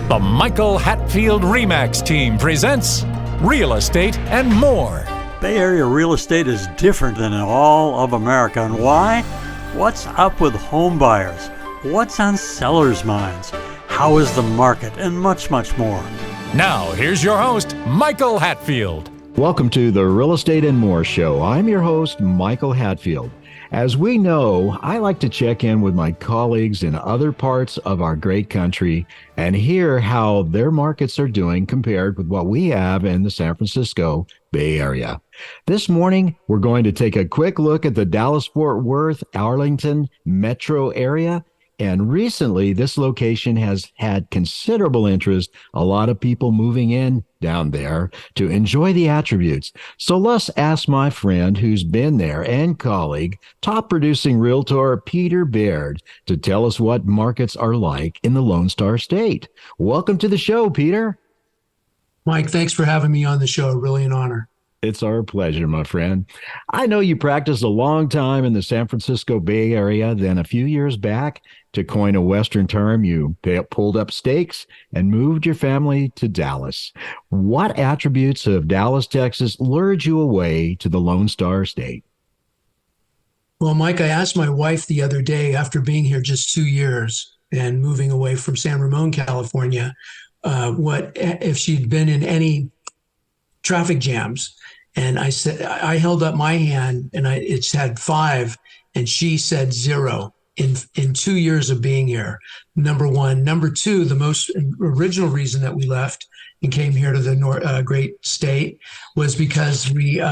The Michael Hatfield RE/MAX team presents Real Estate and More. Bay Area real estate is different than in all of America. And why? What's up with home buyers? What's on sellers' minds? How is the market? And much, much more. Now, here's your host, Michael Hatfield. Welcome to the Real Estate and More Show. I'm your host, Michael Hatfield. As we know, I like to check in with my colleagues in other parts of our great country and hear how their markets are doing compared with what we have in the San Francisco Bay Area. This morning, we're going to take a quick look at the Dallas-Fort Worth-Arlington metro area. And recently, this location has had considerable interest, a lot of people moving in down there to enjoy the attributes. So let's ask my friend who's been there and colleague, top producing realtor Peter Baird, to tell us what markets are like in the Lone Star State. Welcome to the show, Peter. Mike, thanks for having me on the show. Really an honor. It's our pleasure, my friend. I know you practiced a long time in the San Francisco Bay Area, then a few years back, to coin a Western term, you pulled up stakes and moved your family to Dallas. What attributes of Dallas, Texas lured you away to the Lone Star State? Well, Mike, I asked my wife the other day, after being here just 2 years and moving away from San Ramon, California, what if she'd been in any traffic jams. And I said, I held up my hand and it's had 5, and she said 0 in 2 years of being here. Number one. Number two, the most original reason that we left and came here to the great state was because we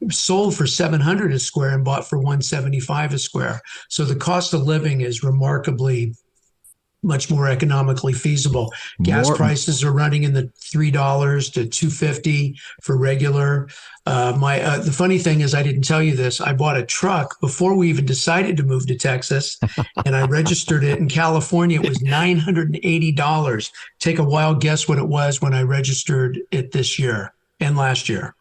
sold for $700 a square and bought for $175 a square. So the cost of living is remarkably much more economically feasible. Gas prices are running in the $3 to $2.50 for regular. The funny thing is, I didn't tell you this. I bought a truck before we even decided to move to Texas, and I registered it in California. It was $980. Take a wild guess what it was when I registered it this year and last year.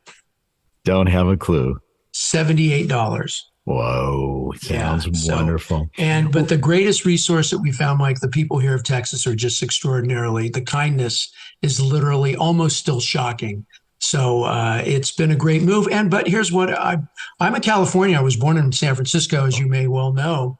Don't have a clue. $78. Whoa, sounds wonderful. But the greatest resource that we found, Mike, the people here of Texas are just extraordinarily. The kindness is literally almost still shocking. So it's been a great move. But here's what I'm a Californian. I was born in San Francisco, as you may well know.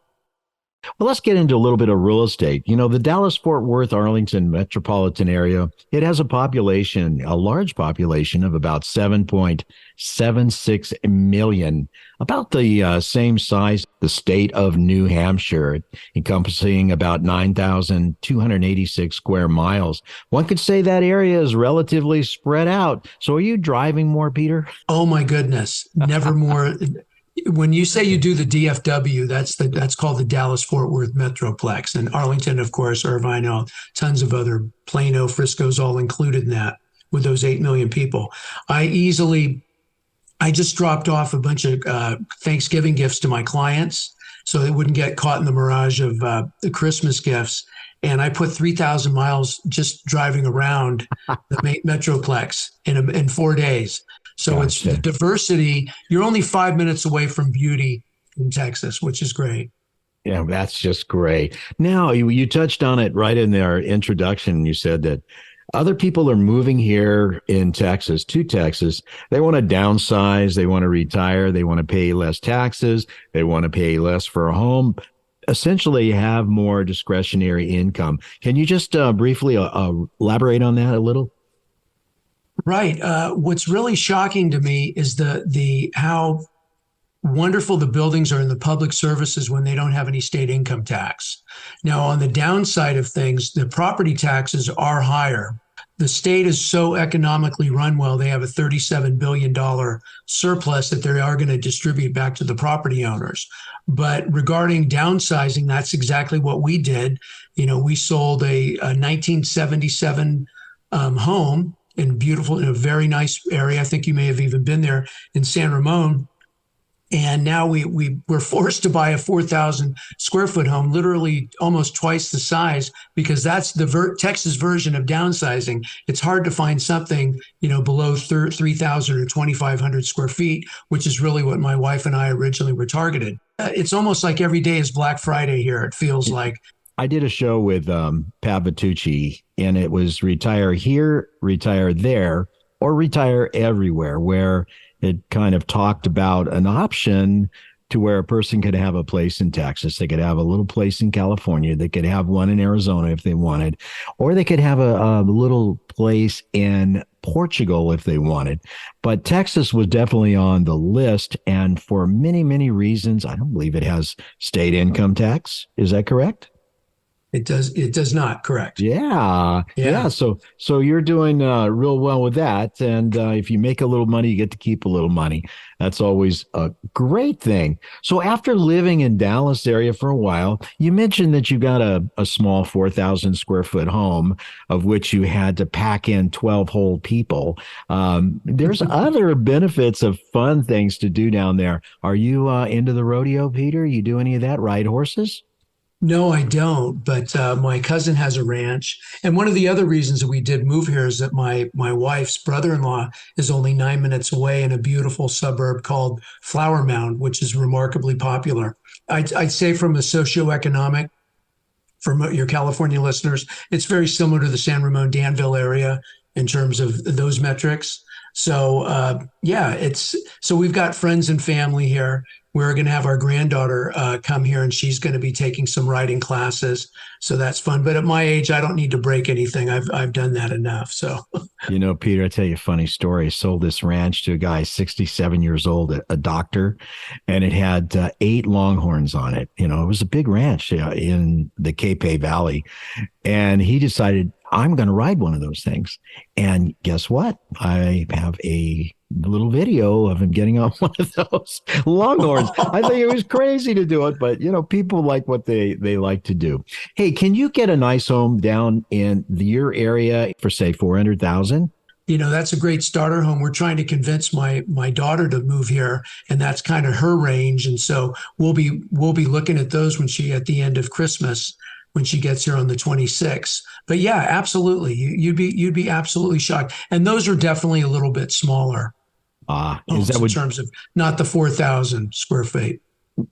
Well, let's get into a little bit of real estate. You know, the Dallas-Fort Worth-Arlington metropolitan area, it has a large population of about 7.76 million, about the same size the state of New Hampshire, encompassing about 9,286 square miles. One could say that area is relatively spread out. So are you driving more, Peter? Oh, my goodness. Never more. When you say you do the DFW, that's called the Dallas-Fort Worth Metroplex. And Arlington, of course, Irvine, tons of other, Plano, Frisco's all included in that with those 8 million people. I just dropped off a bunch of Thanksgiving gifts to my clients so they wouldn't get caught in the mirage of the Christmas gifts. And I put 3,000 miles just driving around the Metroplex in 4 days. So Gotcha. It's the diversity. You're only 5 minutes away from beauty in Texas, which is great. Yeah, that's just great. Now, you touched on it right in their introduction. You said that other people are moving here in Texas to Texas. They want to downsize. They want to retire. They want to pay less taxes. They want to pay less for a home. Essentially have more discretionary income. Can you just briefly elaborate on that a little? Right. What's really shocking to me is the how wonderful the buildings are in the public services when they don't have any state income tax. Now, on the downside of things, the property taxes are higher. The state is so economically run well, they have a $37 billion surplus that they are going to distribute back to the property owners. But regarding downsizing, that's exactly what we did. You know, we sold a 1977 home in a very nice area. I think you may have even been there in San Ramon. And now we're forced to buy a 4,000 square foot home, literally almost twice the size, because that's the Texas version of downsizing. It's hard to find something, below 3,000 or 2,500 square feet, which is really what my wife and I originally were targeted. It's almost like every day is Black Friday here. It feels like I did a show with Pat Vitucci, and it was retire here, retire there, or retire everywhere, where it kind of talked about an option to where a person could have a place in Texas. They could have a little place in California. They could have one in Arizona if they wanted, or they could have a little place in Portugal if they wanted. But Texas was definitely on the list. And for many, many reasons, I don't believe it has state income tax. Is that correct? It does not. Correct. Yeah. So you're doing real well with that. And if you make a little money, you get to keep a little money. That's always a great thing. So after living in Dallas area for a while, you mentioned that you got a small 4,000 square foot home, of which you had to pack in 12 whole people. There's other benefits of fun things to do down there. Are you into the rodeo, Peter? You do any of that? Ride horses? No, I don't. But my cousin has a ranch, and one of the other reasons that we did move here is that my wife's brother-in-law is only 9 minutes away in a beautiful suburb called Flower Mound, which is remarkably popular. I'd say from a socioeconomic, for your California listeners, it's very similar to the San Ramon Danville area in terms of those metrics. So so we've got friends and family here. We're going to have our granddaughter come here, and she's going to be taking some riding classes. So that's fun. But at my age, I don't need to break anything. I've done that enough. So, Peter, I tell you a funny story. I sold this ranch to a guy 67 years old, a doctor, and it had 8 Longhorns on it. It was a big ranch in the Capay Valley, and he decided, I'm going to ride one of those things. And guess what? I have a little video of him getting on one of those Longhorns. I think it was crazy to do it, but people like what they like to do. Hey, can you get a nice home down in your area for say 400,000? That's a great starter home. We're trying to convince my daughter to move here, and that's kind of her range. And so we'll be looking at those at the end of Christmas, when she gets here on the 26th. But yeah, absolutely. You'd be absolutely shocked. And those are definitely a little bit smaller. Is that in terms of not the 4,000 square feet?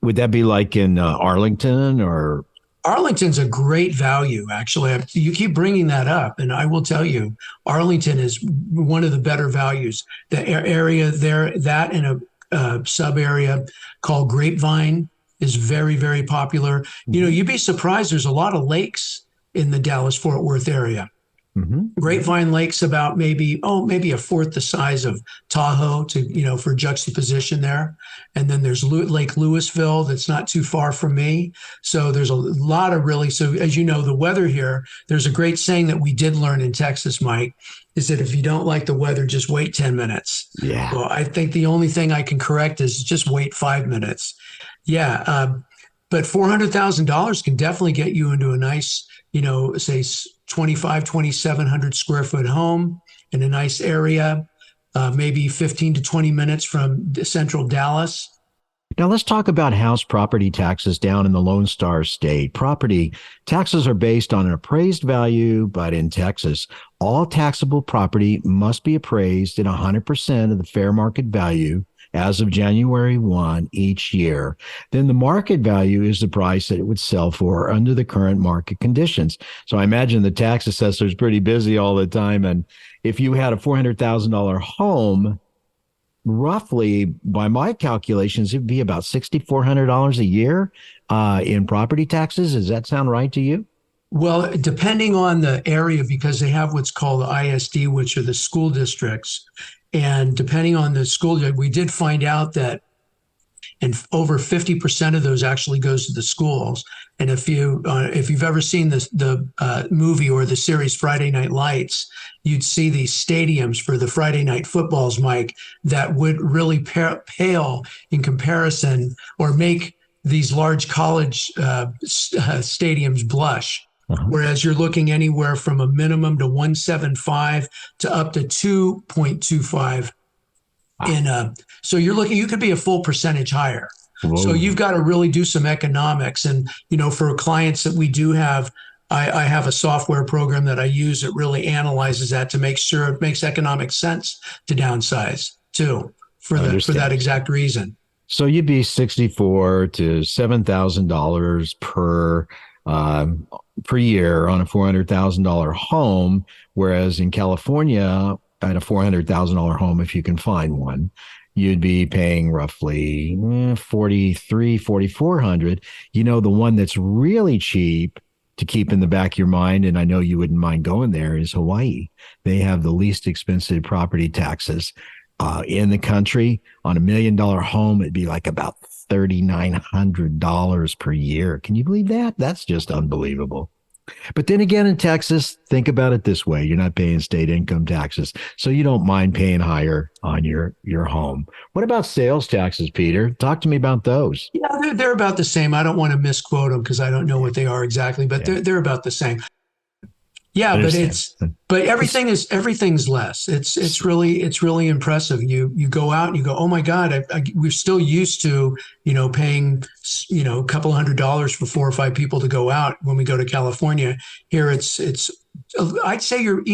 Would that be like in Arlington or? Arlington's a great value, actually. You keep bringing that up, and I will tell you, Arlington is one of the better values. The area there, that in a sub area called Grapevine, is very, very popular. You'd be surprised. There's a lot of lakes in the Dallas-Fort Worth area. Mm-hmm. Grapevine Lake's about maybe a fourth the size of Tahoe for juxtaposition there. And then there's Lake Louisville that's not too far from me. So there's a lot of so as you know, the weather here, there's a great saying that we did learn in Texas, Mike, is that if you don't like the weather, just wait 10 minutes. Yeah. Well, I think the only thing I can correct is just wait 5 minutes. Yeah. But $400,000 can definitely get you into a nice, say 2,700 square foot home in a nice area, maybe 15 to 20 minutes from central Dallas. Now let's talk about house property taxes down in the Lone Star State. Property taxes are based on an appraised value, but in Texas, all taxable property must be appraised at 100% of the fair market value as of January 1 each year. Then the market value is the price that it would sell for under the current market conditions. So I imagine the tax assessor is pretty busy all the time. And if you had a $400,000 home, roughly by my calculations, it'd be about $6,400 a year in property taxes. Does that sound right to you? Well, depending on the area, because they have what's called the ISD, which are the school districts. And depending on the school, we did find out that over 50% of those actually goes to the schools. And if you've ever seen the movie or the series Friday Night Lights, you'd see these stadiums for the Friday night footballs, Mike, that would really pale in comparison or make these large college stadiums blush. Uh-huh. Whereas you're looking anywhere from a minimum to 1.75 to up to 2.25 so you could be a full percentage higher. Whoa. So you've got to really do some economics. And, for clients that we do have, I have a software program that I use that really analyzes that to make sure it makes economic sense to downsize too, for that exact reason. So you'd be $64,000 to $7,000 per per year on a $400,000 home, whereas in California, at a $400,000 home, if you can find one, you'd be paying roughly 4,400. You know, the one that's really cheap to keep in the back of your mind, and I know you wouldn't mind going there, is Hawaii. They have the least expensive property taxes in the country. On $1 million home, it'd be like about $3,900 per year. Can you believe that? That's just unbelievable. But then again, in Texas, think about it this way. You're not paying state income taxes, so you don't mind paying higher on your home. What about sales taxes, Peter? Talk to me about those. Yeah, they're about the same. I don't want to misquote them because I don't know what they are exactly, but they're about the same. Yeah, but everything's less. It's really impressive. You go out and you go, oh my God, we're still used to, paying, a couple $100 for 4 or 5 people to go out when we go to California. Here it's I'd say your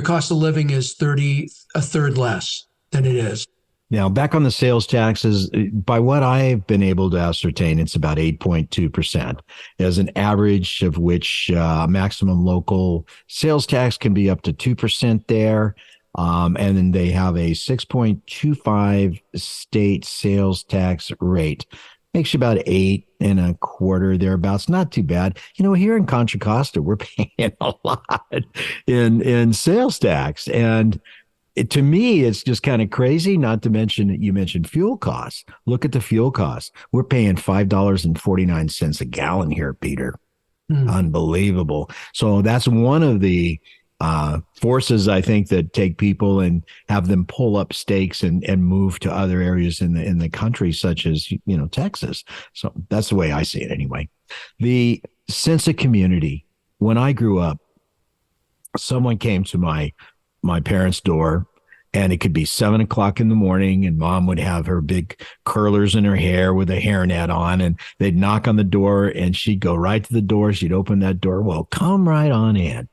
cost of living is a third less than it is. Now, back on the sales taxes, by what I've been able to ascertain, it's about 8.2% as an average, of which maximum local sales tax can be up to 2% there. And then they have a 6.25 state sales tax rate. Makes you about 8.25 thereabouts. Not too bad. Here in Contra Costa, we're paying a lot in sales tax. And to me, it's just kind of crazy, not to mention, you mentioned fuel costs. Look at the fuel costs. We're paying $5.49 a gallon here, Peter. Unbelievable. So that's one of the forces, I think, that take people and have them pull up stakes and move to other areas in the country, such as, Texas. So that's the way I see it anyway. The sense of community. When I grew up, someone came to my parents' door, and it could be 7:00 in the morning, and mom would have her big curlers in her hair with a hairnet on, and they'd knock on the door, and she'd go right to the door. She'd open that door. Well, come right on in.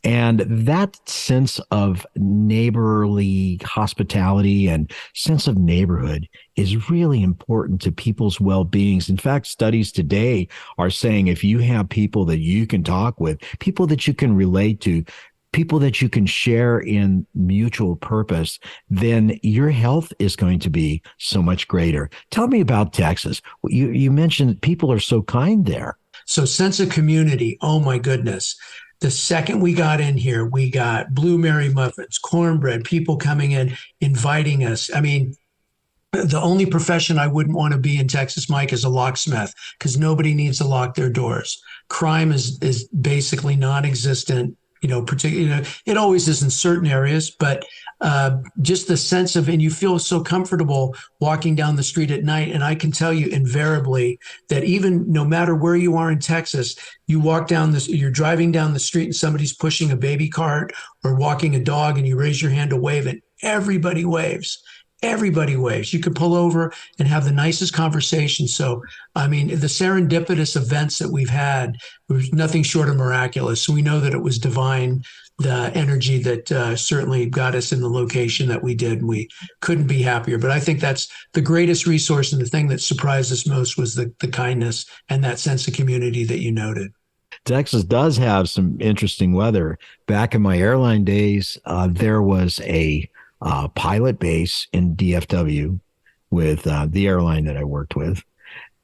And that sense of neighborly hospitality and sense of neighborhood is really important to people's well-beings. In fact, studies today are saying if you have people that you can talk with, people that you can relate to, people that you can share in mutual purpose, then your health is going to be so much greater. Tell me about Texas. You mentioned people are so kind there. So sense of community, oh my goodness. The second we got in here, we got Blue Mary muffins, cornbread, people coming in, inviting us. I mean, the only profession I wouldn't want to be in Texas, Mike, is a locksmith, because nobody needs to lock their doors. Crime is basically non-existent. Particularly, it always is in certain areas, but just the sense of, and you feel so comfortable walking down the street at night. And I can tell you invariably that even no matter where you are in Texas, you're driving down the street and somebody's pushing a baby cart or walking a dog, and you raise your hand to wave, and everybody waves. Everybody waves. You could pull over and have the nicest conversation. So, I mean, the serendipitous events that we've had was nothing short of miraculous. So we know that it was divine, the energy that certainly got us in the location that we did. And we couldn't be happier. But I think that's the greatest resource, and the thing that surprised us most was the kindness and that sense of community that you noted. Texas does have some interesting weather. Back in my airline days, there was a pilot base in DFW with the airline that I worked with.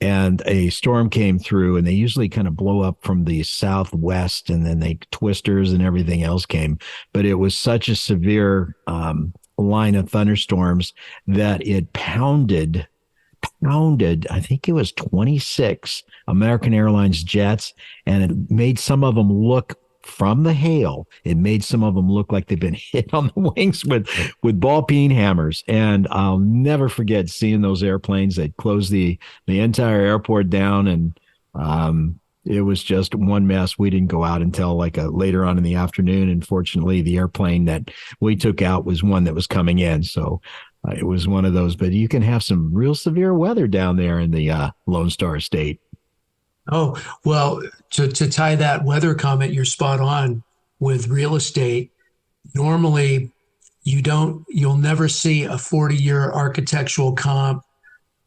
And a storm came through, and they usually kind of blow up from the southwest, and then twisters and everything else came. But it was such a severe line of thunderstorms that it pounded, I think it was 26 American Airlines jets, and it made some of them look, from the hail, it made some of them look like they've been hit on the wings with ball peen hammers. And I'll never forget seeing those airplanes. They closed the entire airport down, and it was just one mess. We didn't go out until later on in the afternoon. And fortunately, the airplane that we took out was one that was coming in. So it was one of those. But you can have some real severe weather down there in the Lone Star State. Oh, well, to tie that weather comment, you're spot on with real estate. Normally, you'll never see a 40-year architectural comp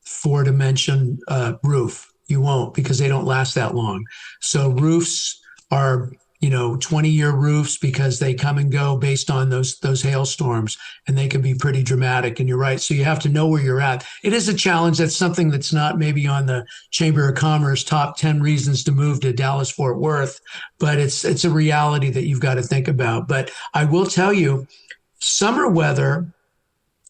4-dimension roof. You won't, because they don't last that long. So roofs are, 20-year roofs, because they come and go based on those hailstorms, and they can be pretty dramatic. And you're right. So you have to know where you're at. It is a challenge. That's something that's not maybe on the Chamber of Commerce top 10 reasons to move to Dallas-Fort Worth, but it's a reality that you've got to think about. But I will tell you, summer weather,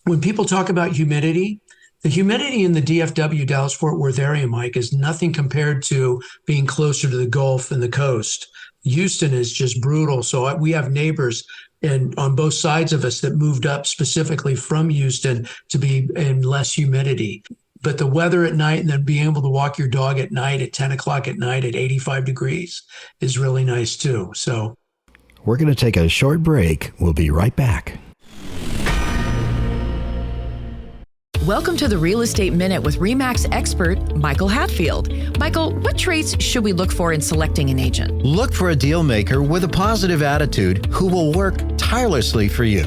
when people talk about humidity, the humidity in the DFW, Dallas-Fort Worth area, Mike, is nothing compared to being closer to the Gulf and the coast. Houston is just brutal. So we have neighbors on both sides of us that moved up specifically from Houston to be in less humidity. But the weather at night, and then being able to walk your dog at night at 10 o'clock at night at 85 degrees is really nice too. So we're going to take a short break. We'll be right back. Welcome to the Real Estate Minute with RE/MAX expert Michael Hatfield. Michael, what traits should we look for in selecting an agent? Look for a deal maker with a positive attitude who will work tirelessly for you.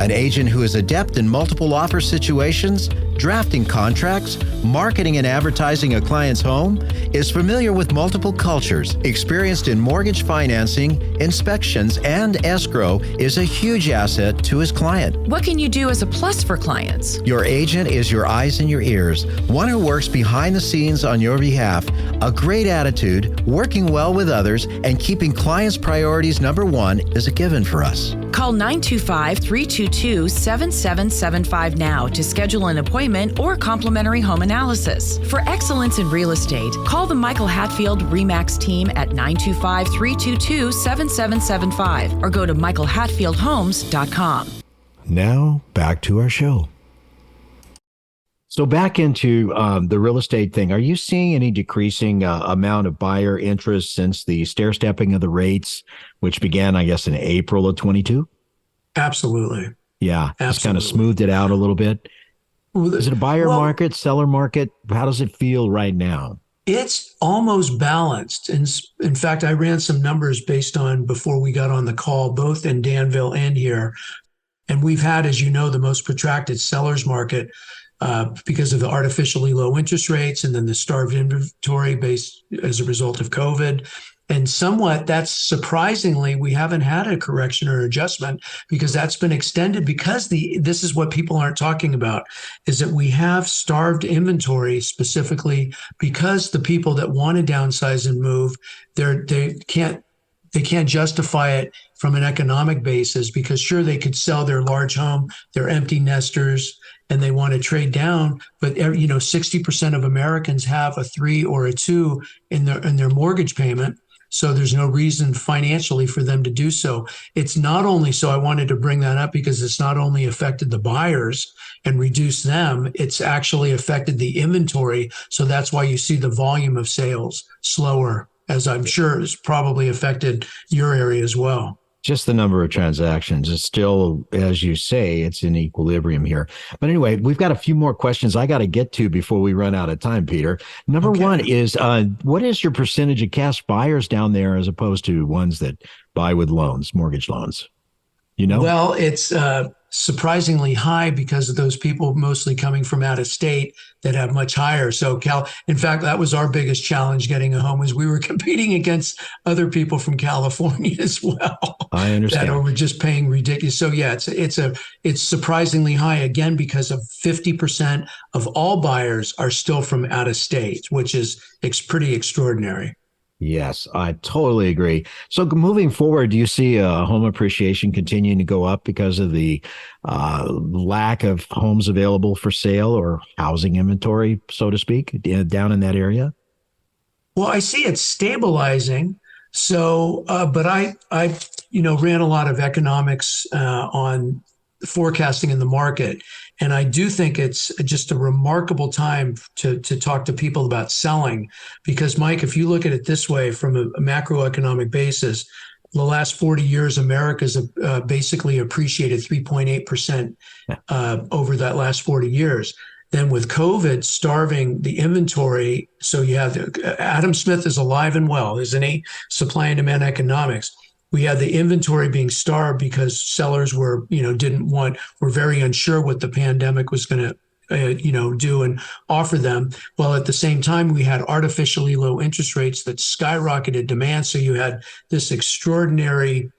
An agent who is adept in multiple offer situations, drafting contracts, marketing and advertising a client's home, is familiar with multiple cultures, experienced in mortgage financing, inspections, and escrow, is a huge asset to his client. What can you do as a plus for clients? Your agent is your eyes and your ears, one who works behind the scenes on your behalf, a great attitude, working well with others, and keeping clients' priorities number one is a given for us. Call 925-322-7775 now to schedule an appointment or complimentary home analysis. For excellence in real estate, call the Michael Hatfield RE/MAX team at 925-322-7775 or go to michaelhatfieldhomes.com. Now, back to our show. So back into the real estate thing, are you seeing any decreasing amount of buyer interest since the stair-stepping of the rates, which began, I guess, in April of 22? absolutely. Yeah, Absolutely. just kind of smoothed it out a little bit. Is it a buyer market, seller market? How does it feel right now? It's almost balanced. And in fact, I ran some numbers based on before we got on the call, both in Danville and here. And we've had, as you know, the most protracted sellers market because of the artificially low interest rates and then the starved inventory based as a result of COVID. And somewhat, that's surprisingly, we haven't had a correction or adjustment because that's been extended because this is what people aren't talking about, is that we have starved inventory specifically because the people that want to downsize and move, they can't justify it from an economic basis because sure, they could sell their large home, they're empty nesters, and they want to trade down. But 60% of Americans have a 3 or a 2 in their mortgage payment. So there's no reason financially for them to do so. It's not only, so I wanted to bring that up because it's not only affected the buyers and reduced them, it's actually affected the inventory. So that's why you see the volume of sales slower, as I'm sure has probably affected your area as well. Just the number of transactions is still, as you say, it's in equilibrium here. But anyway, we've got a few more questions I got to get to before we run out of time, Peter. Number one is, what is your percentage of cash buyers down there as opposed to ones that buy with loans, mortgage loans? You know? Well, it's surprisingly high because of those people mostly coming from out of state that have much higher. So in fact, that was our biggest challenge getting a home, is we were competing against other people from California as well. I understand. That were just paying ridiculous. So yeah, it's surprisingly high again because of 50% of all buyers are still from out of state, which is pretty extraordinary. Yes, I totally agree. So moving forward, do you see home appreciation continuing to go up because of the lack of homes available for sale or housing inventory, so to speak, down in that area? Well, I see it stabilizing. So, but I ran a lot of economics on forecasting in the market. And I do think it's just a remarkable time to talk to people about selling. Because, Mike, if you look at it this way, from a macroeconomic basis, the last 40 years, America's basically appreciated 3.8% over that last 40 years. Then with COVID starving the inventory, so you have Adam Smith is alive and well, isn't he? Supply and demand economics. We had the inventory being starved because sellers were very unsure what the pandemic was going to do and offer them. While at the same time, we had artificially low interest rates that skyrocketed demand. So you had this extraordinary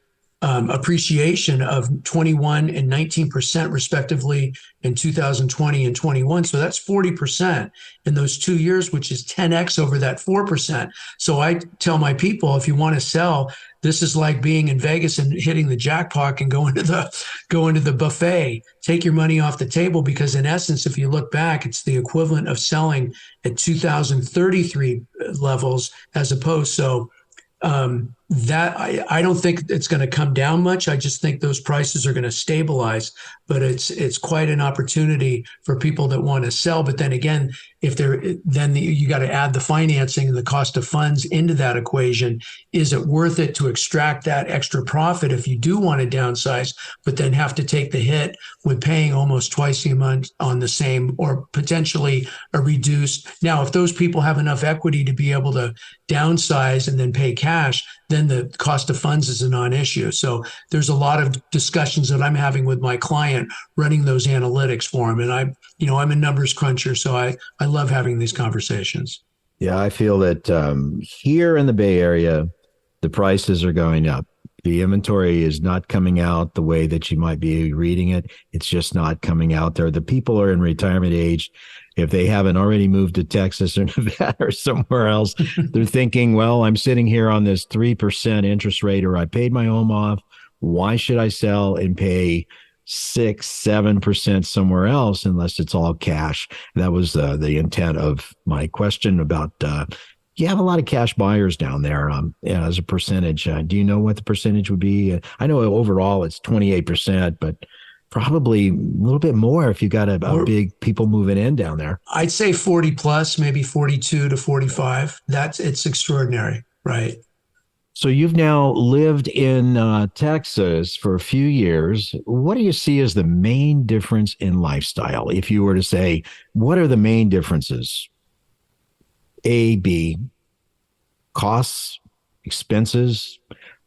appreciation of 21 and 19% respectively in 2020 and 21. So that's 40% in those 2 years, which is 10x over that 4%. So I tell my people, if you want to sell, this is like being in Vegas and hitting the jackpot and going to the buffet. Take your money off the table, because in essence, if you look back, it's the equivalent of selling at 2033 levels as opposed. So that I don't think it's going to come down much. I just think those prices are going to stabilize, but it's quite an opportunity for people that want to sell. But then again, you got to add the financing and the cost of funds into that equation. Is it worth it to extract that extra profit if you do want to downsize, but then have to take the hit with paying almost twice the amount on the same or potentially a reduced? Now, if those people have enough equity to be able to downsize and then pay cash, then the cost of funds is a non-issue. So there's a lot of discussions that I'm having with my client, running those analytics for him. And I'm a numbers cruncher, so I love having these conversations. Yeah, I feel that here in the Bay Area, the prices are going up. The inventory is not coming out the way that you might be reading it. It's just not coming out there. The people are in retirement age. If they haven't already moved to Texas or Nevada or somewhere else, they're thinking, well, I'm sitting here on this 3% interest rate, or I paid my home off. Why should I sell and pay 6-7% somewhere else unless it's all cash? That was the intent of my question about, you have a lot of cash buyers down there as a percentage. Do you know what the percentage would be? I know overall it's 28%, but probably a little bit more if you got a big people moving in down there. I'd say 40 plus, maybe 42 to 45. It's extraordinary, right? So you've now lived in Texas for a few years. What do you see as the main difference in lifestyle? If you were to say, what are the main differences? A, B, costs, expenses.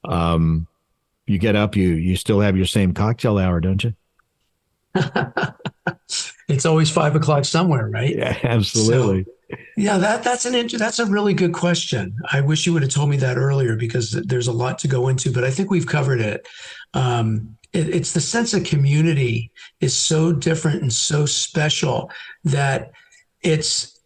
You get up, you still have your same cocktail hour, don't you? It's always 5 o'clock somewhere, right? Yeah, absolutely. So, yeah, that's a really good question. I wish you would have told me that earlier, because there's a lot to go into, but I think we've covered it. It's the sense of community is so different and so special that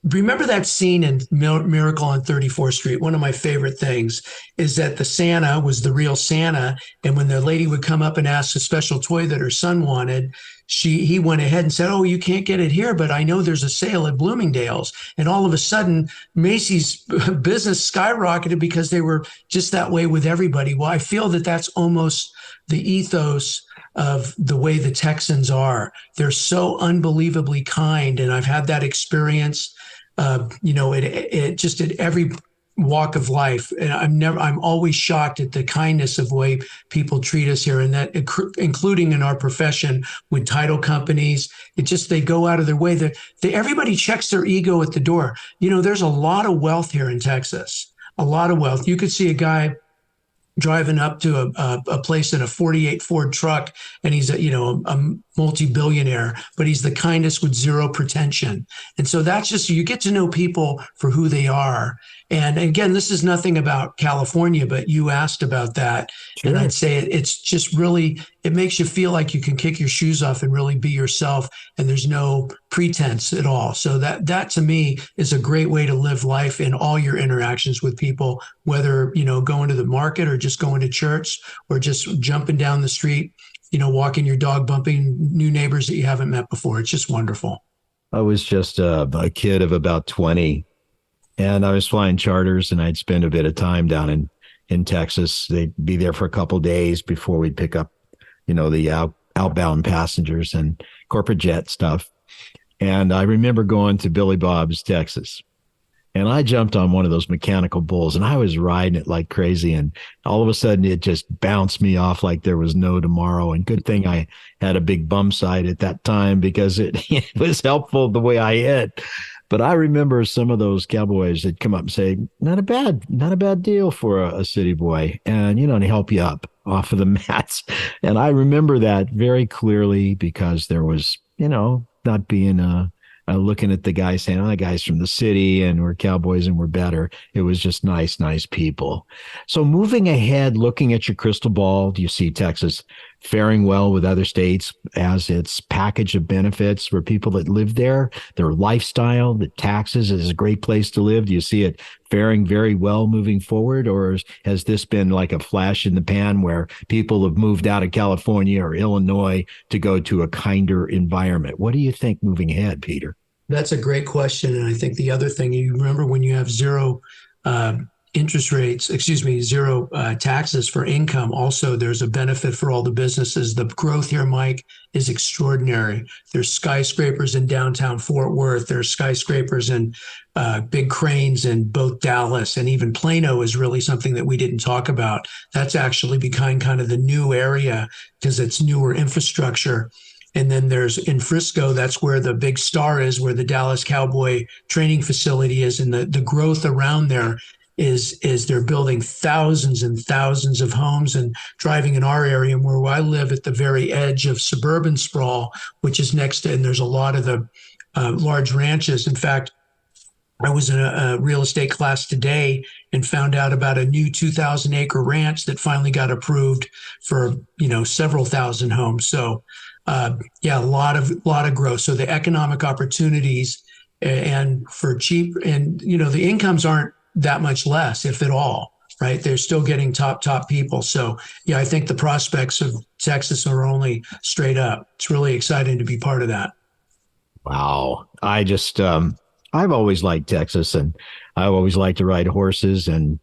remember that scene in Miracle on 34th Street? One of my favorite things is that the Santa was the real Santa. And when the lady would come up and ask a special toy that her son wanted, he went ahead and said, oh, you can't get it here, but I know there's a sale at Bloomingdale's. And all of a sudden, Macy's business skyrocketed because they were just that way with everybody. Well, I feel that that's almost the ethos of the way the Texans are. They're so unbelievably kind. And I've had that experience, it just at every walk of life. And I'm always shocked at the kindness of the way people treat us here, and that including in our profession with title companies. They go out of their way. Everybody checks their ego at the door. There's a lot of wealth here in Texas, a lot of wealth. You could see a guy driving up to a place in a 48 Ford truck, and he's a multi-billionaire, but he's the kindest with zero pretension. And so that's just, you get to know people for who they are. And again, this is nothing about California, but you asked about that. Sure. And I'd say it's just really, it makes you feel like you can kick your shoes off and really be yourself, and there's no pretense at all. So that to me is a great way to live life in all your interactions with people, whether, going to the market or just going to church or just jumping down the street, walking your dog, bumping new neighbors that you haven't met before. It's just wonderful. I was just a kid of about 20, and I was flying charters, and I'd spend a bit of time down in Texas. They'd be there for a couple of days before we'd pick up, the outbound passengers and corporate jet stuff. And I remember going to Billy Bob's, Texas, and I jumped on one of those mechanical bulls, and I was riding it like crazy. And all of a sudden it just bounced me off like there was no tomorrow. And good thing I had a big bum side at that time, because it was helpful the way I hit. But I remember some of those cowboys that come up and say, not a bad deal for a city boy, and, to help you up off of the mats. And I remember that very clearly, because there was, not being looking at the guys saying, oh, the guy's from the city and we're cowboys and we're better. It was just nice people. So moving ahead, looking at your crystal ball, do you see Texas faring well with other states as its package of benefits for people that live there, their lifestyle, the taxes is a great place to live? Do you see it faring very well moving forward, or has this been like a flash in the pan where people have moved out of California or Illinois to go to a kinder environment? What do you think moving ahead, Peter? That's a great question. And I think the other thing, you remember when you have zero zero taxes for income, also there's a benefit for all the businesses. The growth here, Mike, is extraordinary. There's skyscrapers in downtown Fort Worth. There's skyscrapers and big cranes in both Dallas, and even Plano is really something that we didn't talk about. That's actually becoming kind of the new area because it's newer infrastructure. And then there's in Frisco, that's where the big star is, where the Dallas Cowboy training facility is. And the growth around there is they're building thousands and thousands of homes. And driving in our area, where I live at the very edge of suburban sprawl, which is next to, and there's a lot of the large ranches. In fact, I was in a real estate class today and found out about a new 2,000 acre ranch that finally got approved for, several thousand homes. So a lot of growth. So the economic opportunities and for cheap, and the incomes aren't that much less, if at all, right? They're still getting top people. So I think the prospects of Texas are only straight up. It's really exciting to be part of that. Wow. I just, I've always liked Texas, and I've always liked to ride horses and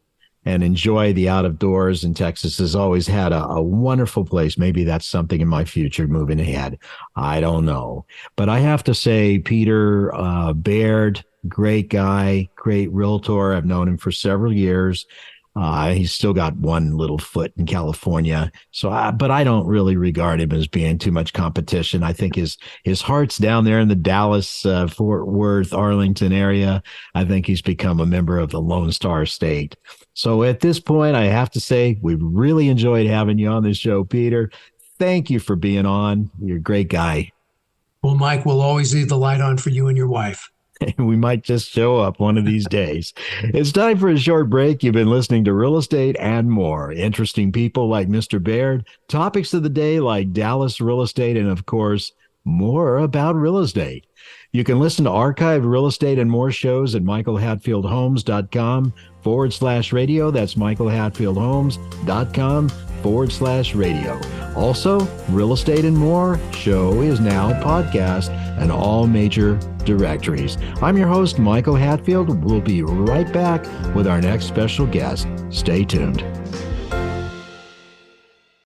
enjoy the out of doors. And Texas has always had a wonderful place. Maybe that's something in my future moving ahead. I don't know. But I have to say, Peter Baird, great guy, great realtor. I've known him for several years. He's still got one little foot in California. But I don't really regard him as being too much competition. I think his heart's down there in the Dallas-Fort Worth-Arlington area. I think he's become a member of the Lone Star State. So at this point, I have to say, we've really enjoyed having you on this show, Peter. Thank you for being on. You're a great guy. Well, Mike, we'll always leave the light on for you and your wife. We might just show up one of these days. It's time for a short break. You've been listening to Real Estate and More. Interesting people like Mr. Baird, topics of the day like Dallas real estate, and of course, more about real estate. You can listen to archived Real Estate and More shows at michaelhatfieldhomes.com/radio. That's michaelhatfieldhomes.com/radio. Also, Real Estate and More show is now podcast and all major directories. I'm your host, Michael Hatfield. We'll be right back with our next special guest. Stay tuned.